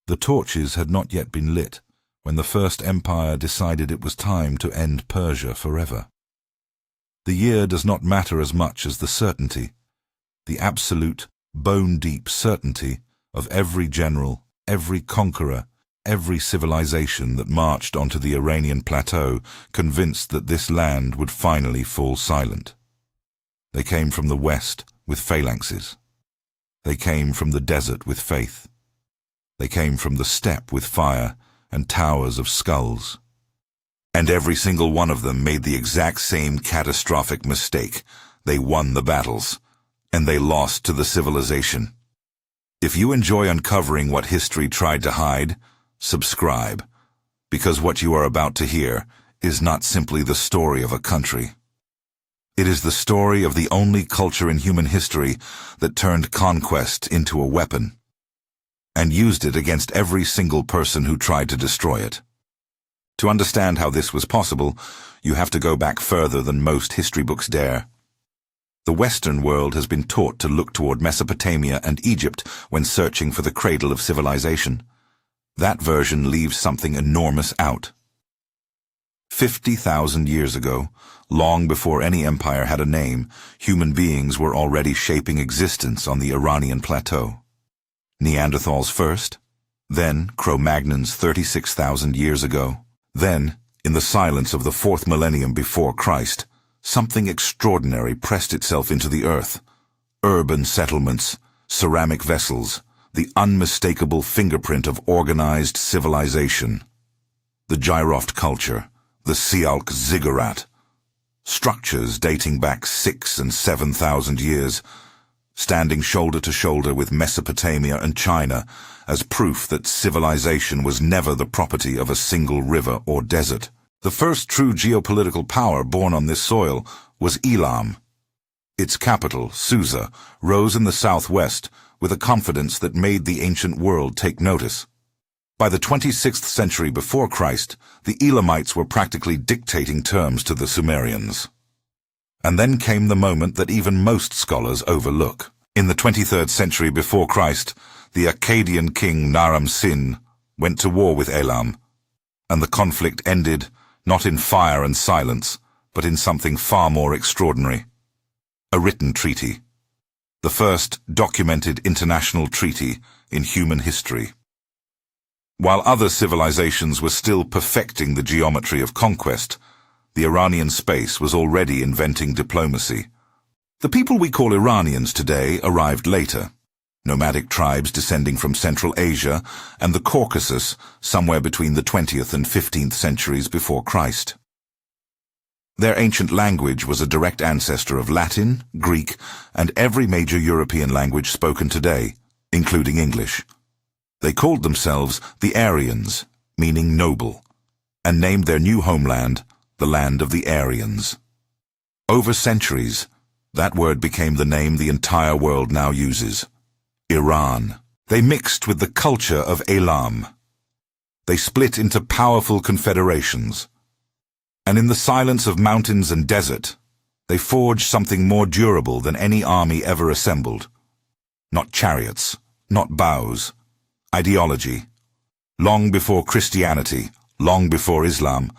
The torches had not yet been lit when the First Empire decided it was time to end Persia forever. The year does not matter as much as the certainty, the absolute, bone-deep certainty of every general, every conqueror, every civilization that marched onto the Iranian plateau, convinced that this land would finally fall silent. They came from the west with phalanxes. They came from the desert with faith. They came from the steppe with fire and towers of skulls. And every single one of them made the exact same catastrophic mistake. They won the battles, and they lost to the civilization. If you enjoy uncovering what history tried to hide, subscribe, because what you are about to hear is not simply the story of a country. It is the story of the only culture in human history that turned conquest into a weapon, and used it against every single person who tried to destroy it. To understand how this was possible, you have to go back further than most history books dare. The Western world has been taught to look toward Mesopotamia and Egypt when searching for the cradle of civilization. That version leaves something enormous out. 50,000 years ago, long before any empire had a name, human beings were already shaping existence on the Iranian plateau. Neanderthals first, then Cro-Magnons 36,000 years ago, then, in the silence of the 4th millennium before Christ, something extraordinary pressed itself into the earth. Urban settlements, ceramic vessels, the unmistakable fingerprint of organized civilization. The Gyroft culture, the Sialk ziggurat, structures dating back 6,000 and 7,000 years, standing shoulder to shoulder with Mesopotamia and China as proof that civilization was never the property of a single river or desert. The first true geopolitical power born on this soil was Elam. Its capital, Susa, rose in the southwest with a confidence that made the ancient world take notice. By the 26th century before Christ, the Elamites were practically dictating terms to the Sumerians. And then came the moment that even most scholars overlook. In the 23rd century before Christ, the Akkadian king Naram-Sin went to war with Elam, and the conflict ended not in fire and silence, but in something far more extraordinary. A written treaty. The first documented international treaty in human history. While other civilizations were still perfecting the geometry of conquest, the Iranian space was already inventing diplomacy. The people we call Iranians today arrived later. Nomadic tribes descending from Central Asia and the Caucasus somewhere between the 20th and 15th centuries before Christ. Their ancient language was a direct ancestor of Latin, Greek, and every major European language spoken today, including English. They called themselves the Aryans, meaning noble, and named their new homeland the land of the Aryans. Over centuries, that word became the name the entire world now uses. Iran. They mixed with the culture of Elam. They split into powerful confederations. And in the silence of mountains and desert, they forged something more durable than any army ever assembled. Not chariots, not bows, ideology. Long before Christianity, long before Islam,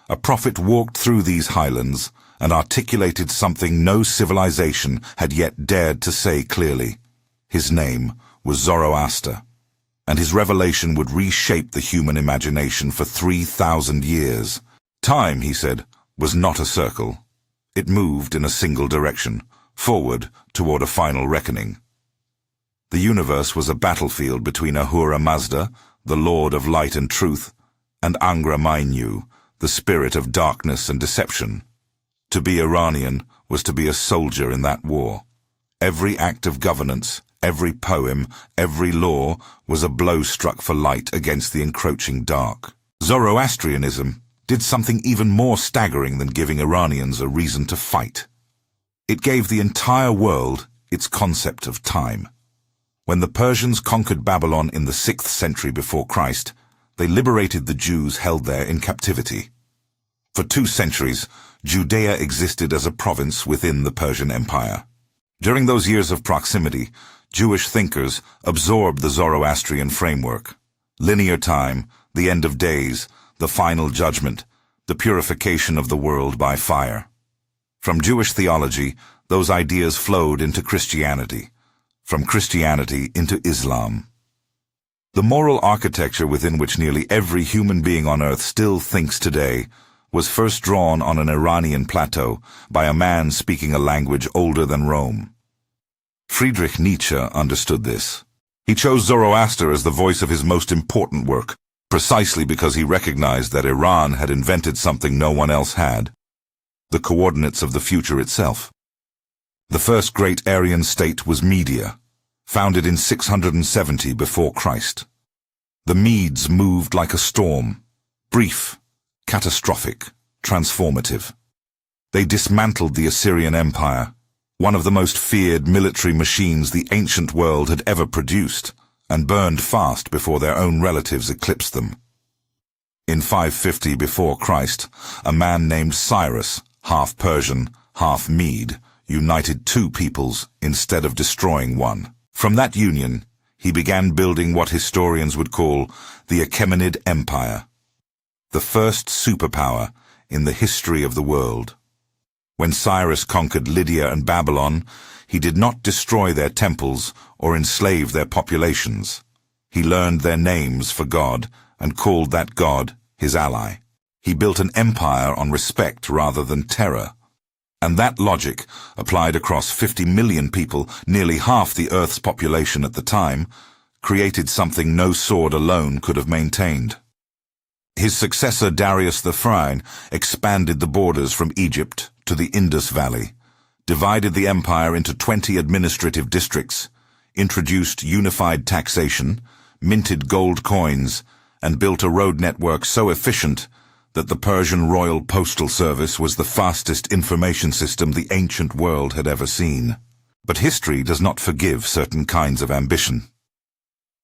a prophet walked through these highlands and articulated something no civilization had yet dared to say clearly. His name was Zoroaster, and his revelation would reshape the human imagination for 3,000 years. Time, he said, was not a circle. It moved in a single direction, forward toward a final reckoning. The universe was a battlefield between Ahura Mazda, the Lord of Light and Truth, and Angra Mainyu, the spirit of darkness and deception. To be Iranian was to be a soldier in that war. Every act of governance, every poem, every law was a blow struck for light against the encroaching dark. Zoroastrianism did something even more staggering than giving Iranians a reason to fight. It gave the entire world its concept of time. When the Persians conquered Babylon in the 6th century before Christ, they liberated the Jews held there in captivity. For 2 centuries, Judea existed as a province within the Persian Empire. During those years of proximity, Jewish thinkers absorbed the Zoroastrian framework, Linear time, the end of days, the final judgment, the purification of the world by fire. From Jewish theology, those ideas flowed into Christianity. From Christianity into Islam. The moral architecture within which nearly every human being on earth still thinks today was first drawn on an Iranian plateau by a man speaking a language older than Rome. Friedrich Nietzsche understood this. He chose Zoroaster as the voice of his most important work, precisely because he recognized that Iran had invented something no one else had: the coordinates of the future itself. The first great Aryan state was Media, founded in 670 before Christ. The Medes moved like a storm, brief, catastrophic, transformative. They dismantled the Assyrian Empire, one of the most feared military machines the ancient world had ever produced, and burned fast before their own relatives eclipsed them. In 550 before Christ, a man named Cyrus, half Persian, half Mede, united two peoples instead of destroying one. From that union, he began building what historians would call the Achaemenid Empire, the first superpower in the history of the world. When Cyrus conquered Lydia and Babylon, he did not destroy their temples or enslave their populations. He learned their names for God and called that God his ally. He built an empire on respect rather than terror. And that logic, applied across 50 million people, nearly half the Earth's population at the time, created something no sword alone could have maintained. His successor Darius the Phryne expanded the borders from Egypt to the Indus Valley, divided the empire into 20 administrative districts, introduced unified taxation, minted gold coins, and built a road network so efficient that the Persian Royal Postal Service was the fastest information system the ancient world had ever seen. But history does not forgive certain kinds of ambition.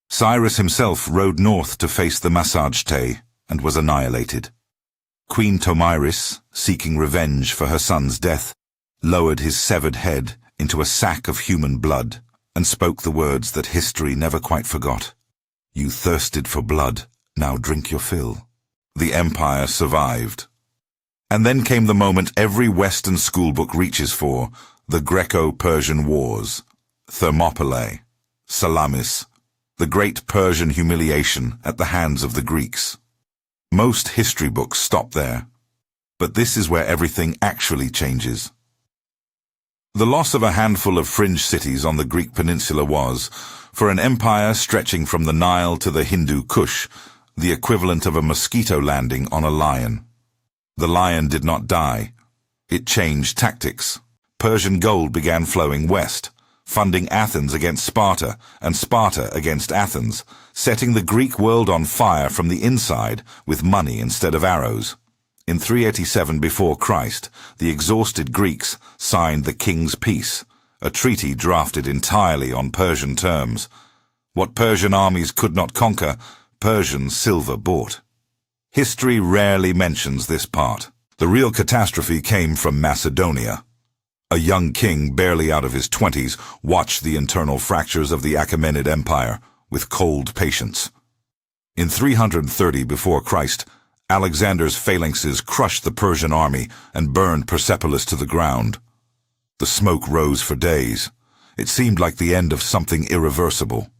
Cyrus himself rode north to face the Massagetæ and was annihilated. Queen Tomyris, seeking revenge for her son's death, lowered his severed head into a sack of human blood and spoke the words that history never quite forgot. "You thirsted for blood, now drink your fill." The empire survived. And then came the moment every Western schoolbook reaches for, the Greco-Persian Wars, Thermopylae, Salamis, the great Persian humiliation at the hands of the Greeks. Most history books stop there. But this is where everything actually changes. The loss of a handful of fringe cities on the Greek peninsula was, for an empire stretching from the Nile to the Hindu Kush, the equivalent of a mosquito landing on a lion. The lion did not die. It changed tactics. Persian gold began flowing west, funding Athens against Sparta and Sparta against Athens, setting the Greek world on fire from the inside with money instead of arrows. In 387 before Christ, the exhausted Greeks signed the King's Peace, a treaty drafted entirely on Persian terms. What Persian armies could not conquer, Persian silver bought. History rarely mentions this part. The real catastrophe came from Macedonia. A young king barely out of his 20s watched the internal fractures of the Achaemenid Empire with cold patience. In 330 before Christ, Alexander's phalanxes crushed the Persian army and burned Persepolis to the ground. The smoke rose for days. It seemed like the end of something irreversible.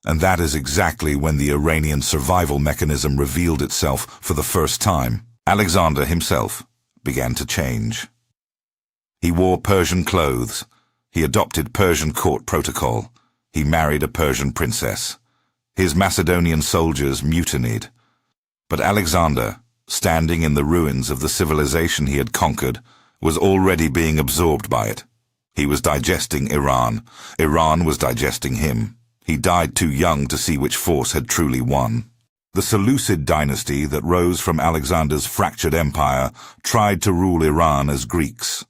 And that is exactly when the Iranian survival mechanism revealed itself for the first time. Alexander himself began to change. He wore Persian clothes. He adopted Persian court protocol. He married a Persian princess. His Macedonian soldiers mutinied. But Alexander, standing in the ruins of the civilization he had conquered, was already being absorbed by it. He was digesting Iran. Iran was digesting him. He died too young to see which force had truly won. The Seleucid dynasty that rose from Alexander's fractured empire tried to rule Iran as Greeks.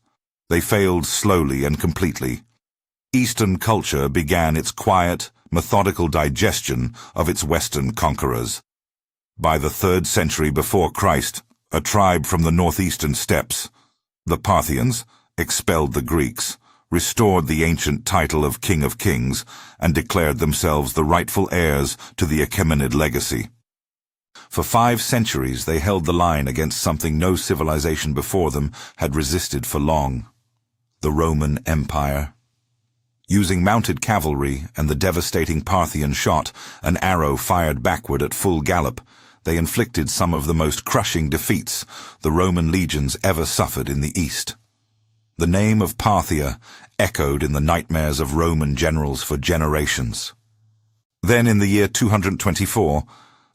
They failed slowly and completely. Eastern culture began its quiet, methodical digestion of its Western conquerors. By the 3rd century before Christ, a tribe from the northeastern steppes, the Parthians, expelled the Greeks, restored the ancient title of King of Kings, and declared themselves the rightful heirs to the Achaemenid legacy. For 5 centuries they held the line against something no civilization before them had resisted for long: the Roman Empire. Using mounted cavalry and the devastating Parthian shot, an arrow fired backward at full gallop, they inflicted some of the most crushing defeats the Roman legions ever suffered in the East. The name of Parthia echoed in the nightmares of Roman generals for generations. Then in the year 224,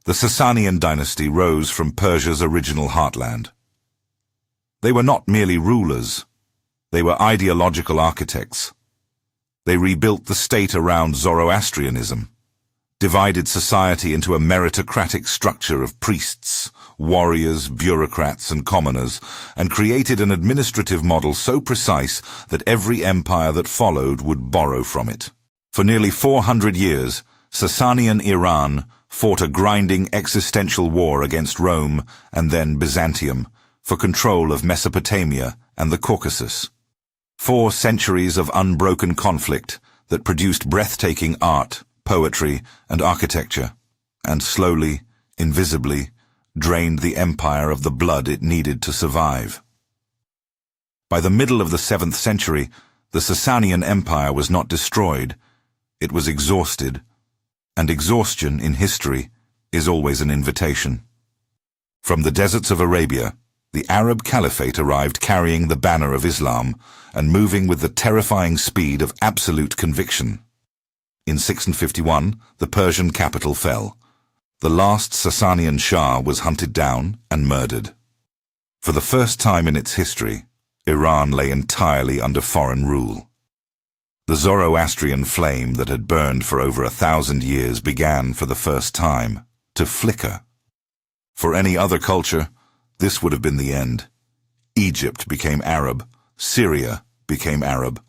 the Sasanian dynasty rose from Persia's original heartland. They were not merely rulers, they were ideological architects. They rebuilt the state around Zoroastrianism, divided society into a meritocratic structure of priests, warriors, bureaucrats, and commoners, and created an administrative model so precise that every empire that followed would borrow from it. For nearly 400 years, Sasanian Iran fought a grinding existential war against Rome and then Byzantium for control of Mesopotamia and the Caucasus. 4 centuries of unbroken conflict that produced breathtaking art, poetry, and architecture, and slowly, invisibly, drained the empire of the blood it needed to survive. By the middle of the 7th century, the Sasanian Empire was not destroyed, it was exhausted, and exhaustion in history is always an invitation. From the deserts of Arabia, the Arab Caliphate arrived carrying the banner of Islam and moving with the terrifying speed of absolute conviction. In 651, the Persian capital fell. The last Sasanian Shah was hunted down and murdered. For the first time in its history, Iran lay entirely under foreign rule. The Zoroastrian flame that had burned for over 1,000 years began for the first time to flicker. For any other culture, this would have been the end. Egypt became Arab, Syria became Arab.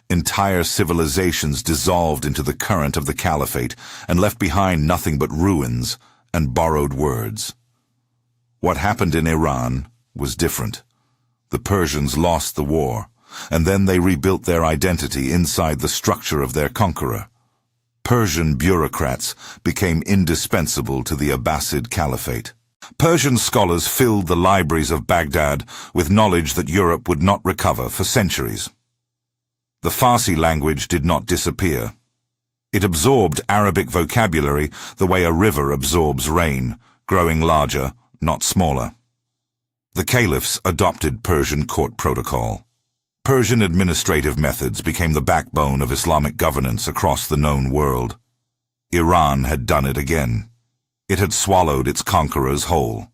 Entire civilizations dissolved into the current of the caliphate and left behind nothing but ruins and borrowed words. What happened in Iran was different. The Persians lost the war, and then they rebuilt their identity inside the structure of their conqueror. Persian bureaucrats became indispensable to the Abbasid Caliphate. Persian scholars filled the libraries of Baghdad with knowledge that Europe would not recover for centuries. The Farsi language did not disappear. It absorbed Arabic vocabulary the way a river absorbs rain, growing larger, not smaller. The caliphs adopted Persian court protocol. Persian administrative methods became the backbone of Islamic governance across the known world. Iran had done it again. It had swallowed its conquerors whole.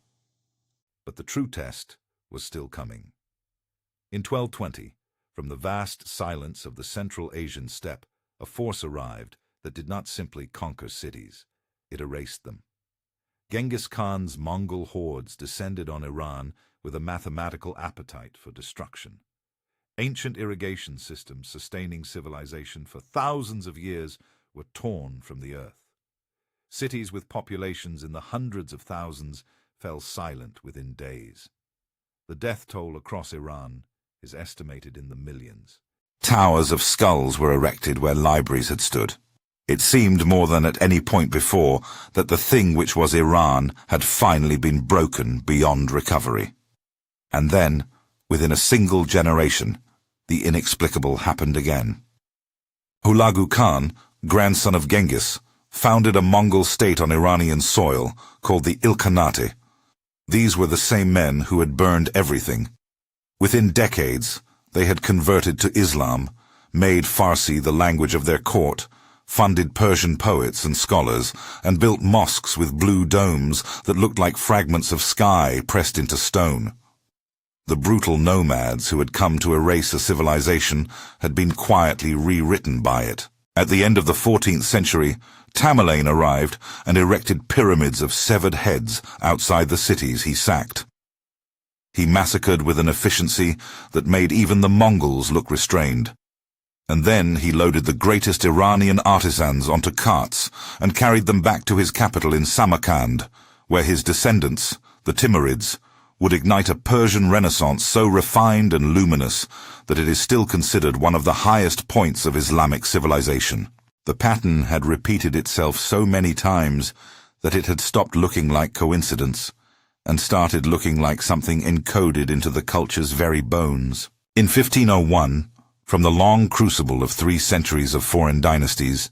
But the true test was still coming. In 1220, from the vast silence of the Central Asian steppe, a force arrived that did not simply conquer cities, it erased them. Genghis Khan's Mongol hordes descended on Iran with a mathematical appetite for destruction. Ancient irrigation systems sustaining civilization for thousands of years were torn from the earth. Cities with populations in the hundreds of thousands fell silent within days. The death toll across Iran is estimated in the millions. Towers of skulls were erected where libraries had stood. It seemed more than at any point before that the thing which was Iran had finally been broken beyond recovery. And then, within a single generation, the inexplicable happened again. Hulagu Khan, grandson of Genghis, founded a Mongol state on Iranian soil called the Ilkhanate. These were the same men who had burned everything. Within decades, they had converted to Islam, made Farsi the language of their court, funded Persian poets and scholars, and built mosques with blue domes that looked like fragments of sky pressed into stone. The brutal nomads who had come to erase a civilization had been quietly rewritten by it. At the end of the 14th century, Tamerlane arrived and erected pyramids of severed heads outside the cities he sacked. He massacred with an efficiency that made even the Mongols look restrained. And then he loaded the greatest Iranian artisans onto carts and carried them back to his capital in Samarkand, where his descendants, the Timurids, would ignite a Persian renaissance so refined and luminous that it is still considered one of the highest points of Islamic civilization. The pattern had repeated itself so many times that it had stopped looking like coincidence and started looking like something encoded into the culture's very bones. In 1501, from the long crucible of 3 centuries of foreign dynasties,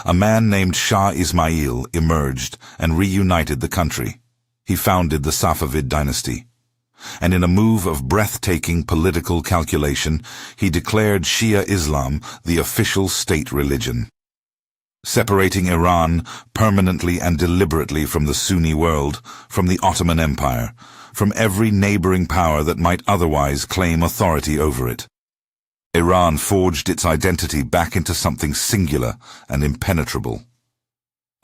a man named Shah Ismail emerged and reunited the country. He founded the Safavid dynasty, and in a move of breathtaking political calculation, he declared Shia Islam the official state religion. Separating Iran permanently and deliberately from the Sunni world, from the Ottoman Empire, from every neighboring power that might otherwise claim authority over it. Iran forged its identity back into something singular and impenetrable.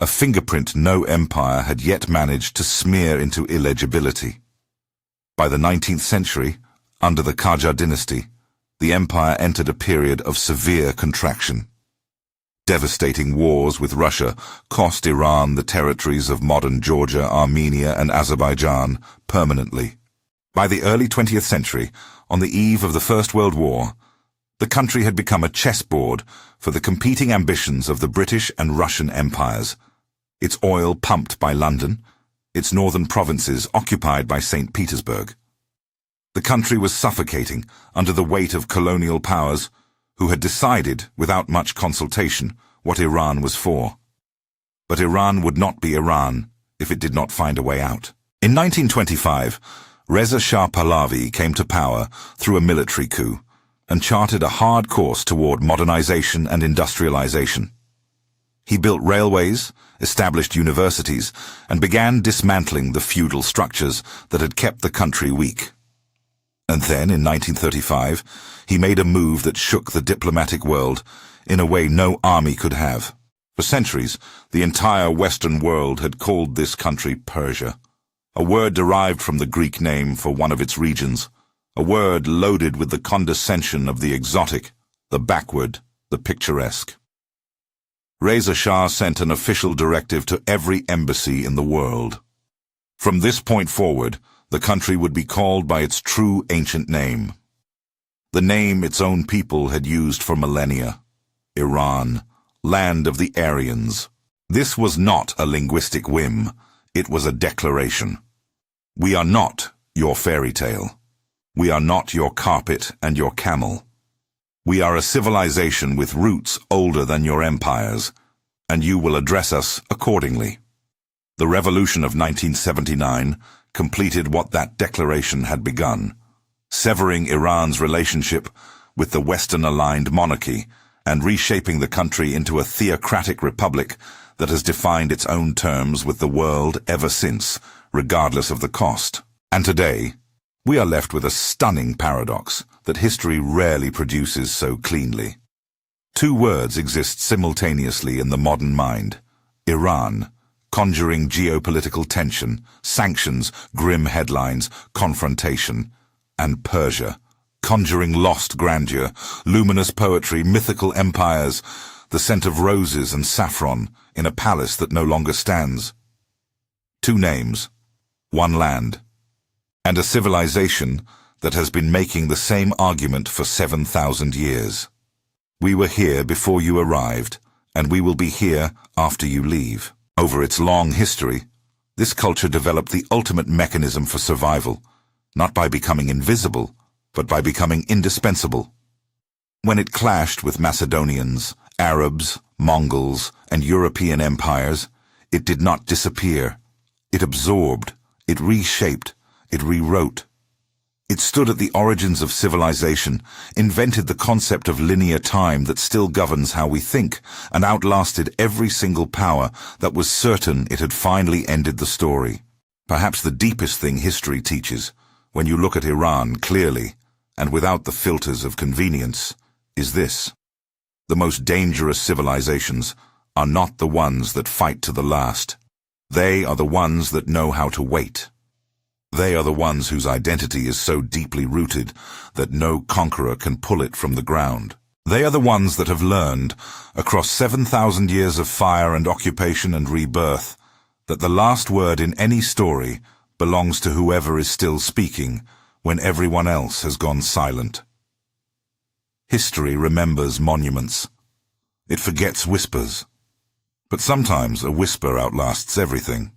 A fingerprint no empire had yet managed to smear into illegibility. By the 19th century, under the Qajar dynasty, the empire entered a period of severe contraction. Devastating wars with Russia cost Iran the territories of modern Georgia, Armenia, and Azerbaijan permanently. By the early 20th century, on the eve of the First World War, the country had become a chessboard for the competing ambitions of the British and Russian empires, its oil pumped by London, its northern provinces occupied by St. Petersburg. The country was suffocating under the weight of colonial powers who had decided, without much consultation, what Iran was for. But Iran would not be Iran if it did not find a way out. In 1925, Reza Shah Pahlavi came to power through a military coup and charted a hard course toward modernization and industrialization. He built railways, established universities, and began dismantling the feudal structures that had kept the country weak. And then, in 1935, he made a move that shook the diplomatic world in a way no army could have. For centuries, the entire Western world had called this country Persia, a word derived from the Greek name for one of its regions, a word loaded with the condescension of the exotic, the backward, the picturesque. Reza Shah sent an official directive to every embassy in the world. From this point forward, the country would be called by its true ancient name, the name its own people had used for millennia: Iran, land of the Aryans. This was not a linguistic whim, it was a declaration. We are not your fairy tale. We are not your carpet and your camel. We are a civilization with roots older than your empires, and you will address us accordingly. The revolution of 1979 completed what that declaration had begun, severing Iran's relationship with the Western-aligned monarchy and reshaping the country into a theocratic republic that has defined its own terms with the world ever since, regardless of the cost. And today, we are left with a stunning paradox that history rarely produces so cleanly. 2 words exist simultaneously in the modern mind: Iran, conjuring geopolitical tension, sanctions, grim headlines, confrontation, and Persia, conjuring lost grandeur, luminous poetry, mythical empires, the scent of roses and saffron in a palace that no longer stands. 2 names, 1 land, and a civilization that has been making the same argument for 7,000 years. We were here before you arrived, and we will be here after you leave. Over its long history, this culture developed the ultimate mechanism for survival, not by becoming invisible, but by becoming indispensable. When it clashed with Macedonians, Arabs, Mongols, and European empires, it did not disappear. It absorbed, it reshaped, it rewrote. It stood at the origins of civilization, invented the concept of linear time that still governs how we think, and outlasted every single power that was certain it had finally ended the story. Perhaps the deepest thing history teaches, when you look at Iran clearly, and without the filters of convenience, is this: the most dangerous civilizations are not the ones that fight to the last. They are the ones that know how to wait. They are the ones whose identity is so deeply rooted that no conqueror can pull it from the ground. They are the ones that have learned, across 7,000 years of fire and occupation and rebirth, that the last word in any story belongs to whoever is still speaking when everyone else has gone silent. History remembers monuments. It forgets whispers. But sometimes a whisper outlasts everything.